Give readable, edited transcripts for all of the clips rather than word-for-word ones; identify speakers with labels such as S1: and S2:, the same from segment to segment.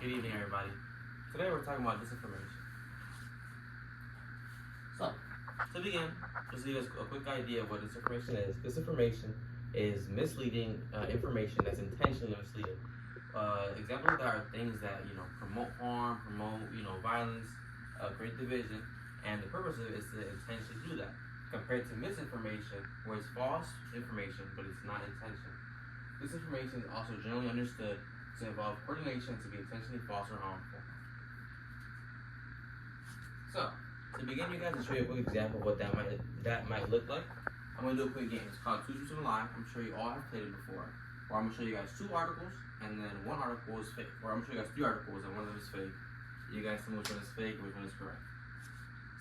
S1: Good evening, everybody. Today we're talking about disinformation. So, to begin, just to give us a quick idea of what disinformation is. Disinformation is misleading information that's intentionally misleading. Examples of that are things that promote harm, promote violence, create division, and the purpose of it is to intentionally do that. Compared to misinformation, where it's false information but it's not intentional. Disinformation is also generally understood to involve coordination to be intentionally false or harmful. So, to begin, you guys, I'll show you a quick example of what that might look like. I'm going to do a quick game. It's called Two Truths and a Lie. I'm sure you all have played it before. Where I'm going to show you guys two articles, and then one article is fake. Or I'm going to show you guys three articles, and one of them is fake. You guys tell me which one is fake and which one is correct.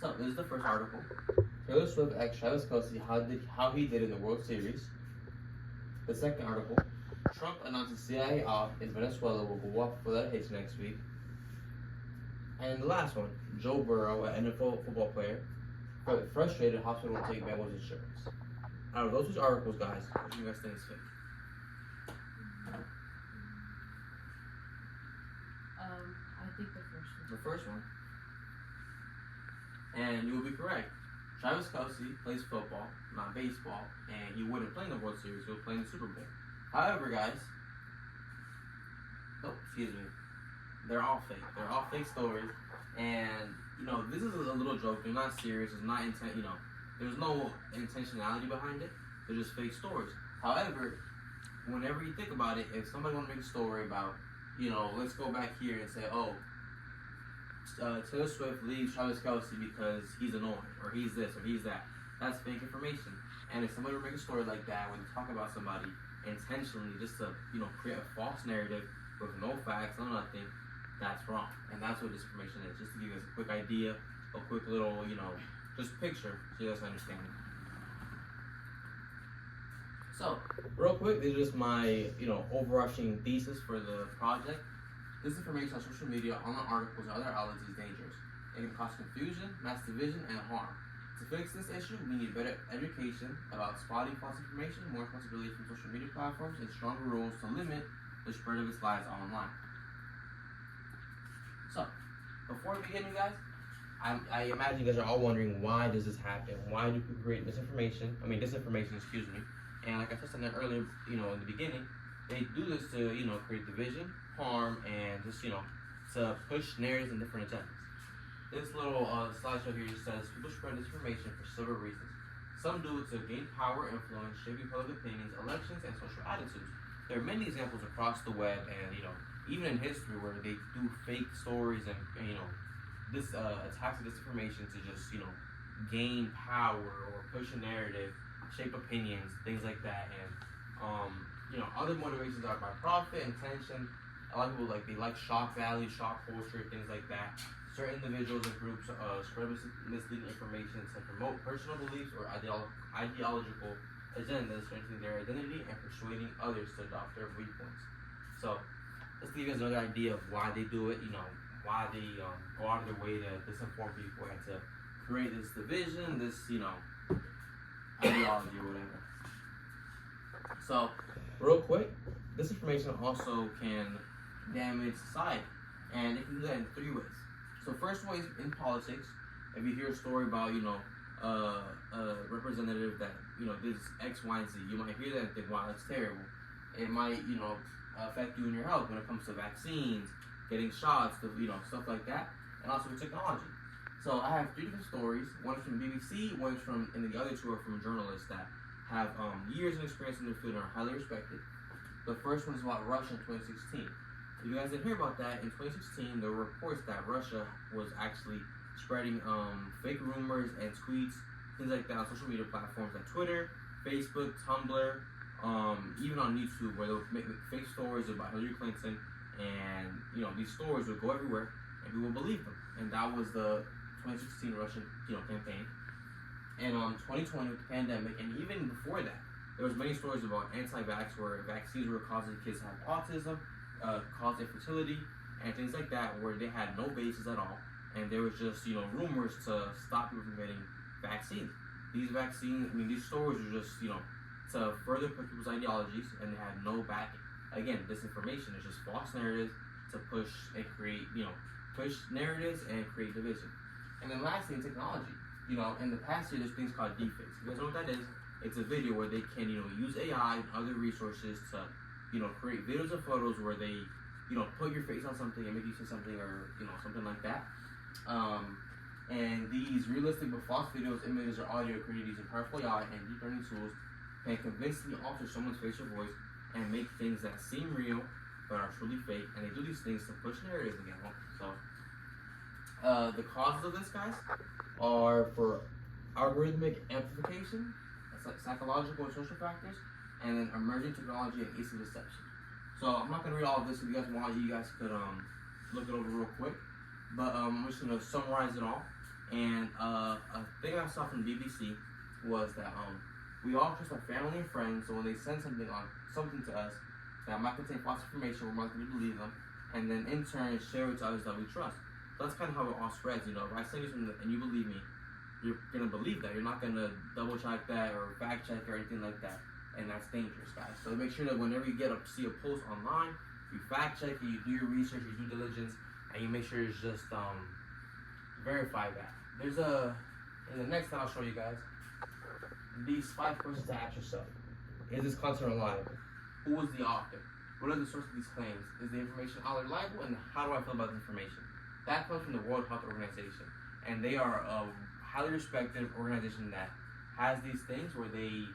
S1: So, this is the first article. Taylor Swift asked Travis Kelce how he did in the World Series. The second article, Trump announces CIA off in Venezuela will go up for that hits next week. And the last one, Joe Burrow, an NFL football player, frustrated hospital won't take Bengals insurance. Out of those two articles, guys, what do you guys think is fake?
S2: I think the first one.
S1: The first one. And you will be correct. Travis Kelce plays football, not baseball, and he wouldn't play in the World Series, he would play in the Super Bowl. However, guys, they're all fake. They're all fake stories, and this is a little joke. They're not serious. It's not there's no intentionality behind it. They're just fake stories. However, whenever you think about it, if somebody want to make a story about, let's go back here and say, Taylor Swift leaves Travis Kelce because he's annoying, or he's this, or he's that. That's fake information. And if somebody would make a story like that, when they talk about somebody intentionally just to, create a false narrative with no facts, no nothing, that's wrong. And that's what disinformation is. Just to give you guys a quick idea, a quick little, just picture so you guys understand. So, real quick, this is just my, overarching thesis for the project. Disinformation on social media, online articles, or other outlets is dangerous. It can cause confusion, mass division, and harm. To fix this issue, we need better education about spotting false information, more responsibility from social media platforms, and stronger rules to limit the spread of its lies online. So, before we begin, you guys, I imagine you guys are all wondering, why does this happen? Why do people create disinformation, excuse me. And like I touched on that earlier, in the beginning, they do this to, create division, harm, and just, to push narratives and different agendas. This little slideshow here just says people spread disinformation for several reasons. Some do it to gain power, influence, shaping public opinions, elections, and social attitudes. There are many examples across the web, and even in history, where they do fake stories and this attacks of disinformation to just gain power or push a narrative, shape opinions, things like that. And other motivations are by profit, intention. A lot of people they like shock value, shock culture, things like that. Certain individuals and groups spread misleading information to promote personal beliefs or ideological agendas, strengthening their identity and persuading others to adopt their viewpoints. So, let's give you guys another idea of why they do it. Why they go out of their way to disinform people and to create this division, this ideology or whatever. So, real quick, disinformation also can damage society, and it can do that in three ways. So, first way is in politics. If you hear a story about a representative that did X, Y, and Z, you might hear that and think, wow, that's terrible. It might affect you in your health when it comes to vaccines, getting shots, stuff like that, and also with technology. So I have three different stories. One is from BBC, one is and the other two are from journalists that have years of experience in their field and are highly respected. The first one is about Russia in 2016. If you guys didn't hear about that, in 2016 there were reports that Russia was actually spreading fake rumors and tweets, things like that on social media platforms like Twitter, Facebook, Tumblr, even on YouTube, where they would make fake stories about Hillary Clinton, and these stories would go everywhere and people would believe them. And that was the 2016 Russian campaign. And 2020 with the pandemic, and even before that, there was many stories about anti-vax, where vaccines were causing kids to have autism, cause infertility, and things like that, where they had no basis at all, and there was just rumors to stop people from getting vaccines. These stories were just to further push people's ideologies, and they had no backing. Again, disinformation is just false narratives to push and create, push narratives and create division. And then lastly, in technology, in the past year, there's things called deepfakes. You guys know what that is? It's a video where they can, use AI and other resources to, create videos or photos where they, put your face on something and make you say something or, something like that. And these realistic but false videos, images, or audio created using powerful AI and deep learning tools can convincingly alter someone's face or voice and make things that seem real but are truly fake. And they do these things to push narratives again. So, the causes of this, guys, are for algorithmic amplification, psychological and social factors, and then emerging technology and easy deception. So I'm not gonna read all of this. If you guys want, you guys could look it over real quick. But I'm just gonna summarize it all. And a thing I saw from BBC was that we all trust our family and friends. So when they send something to us that might contain false information, we're more likely to believe them, and then in turn share it to others that we trust. So that's kind of how it all spreads. If I send you something and you believe me, you're gonna believe that. You're not gonna double check that or fact check or anything like that, and that's dangerous, guys. So make sure that whenever you see a post online, you fact check it, you do your research, your due diligence, and you make sure it's just verify that. There's in the next thing I'll show you guys, these 5 questions to ask yourself. Is this content reliable? Who was the author? What are the sources of these claims? Is the information reliable? And how do I feel about the information? That comes from the World Health Organization. And they are a highly respected organization that has these things where they,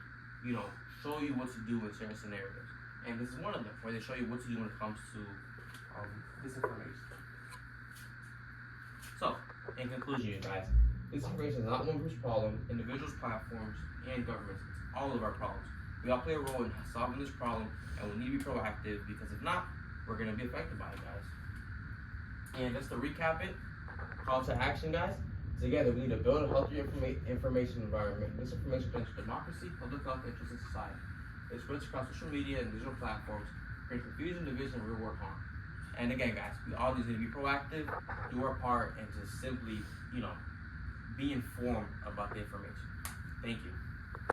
S1: show you what to do in certain scenarios. And this is one of them, where they show you what to do when it comes to disinformation. So, in conclusion, you guys, disinformation is not one group's problem. Individuals, platforms, and governments, it's all of our problems. We all play a role in solving this problem, and we need to be proactive, because if not, we're going to be affected by it, guys. And just to recap it, call to action, guys. Together, we need to build a healthier information environment. Disinformation threatens democracy, public health, and interest in society. It spreads across social media and digital platforms, creating confusion, division, and real-world harm. And again, guys, we all just need to be proactive, do our part, and just simply, be informed about the information. Thank you.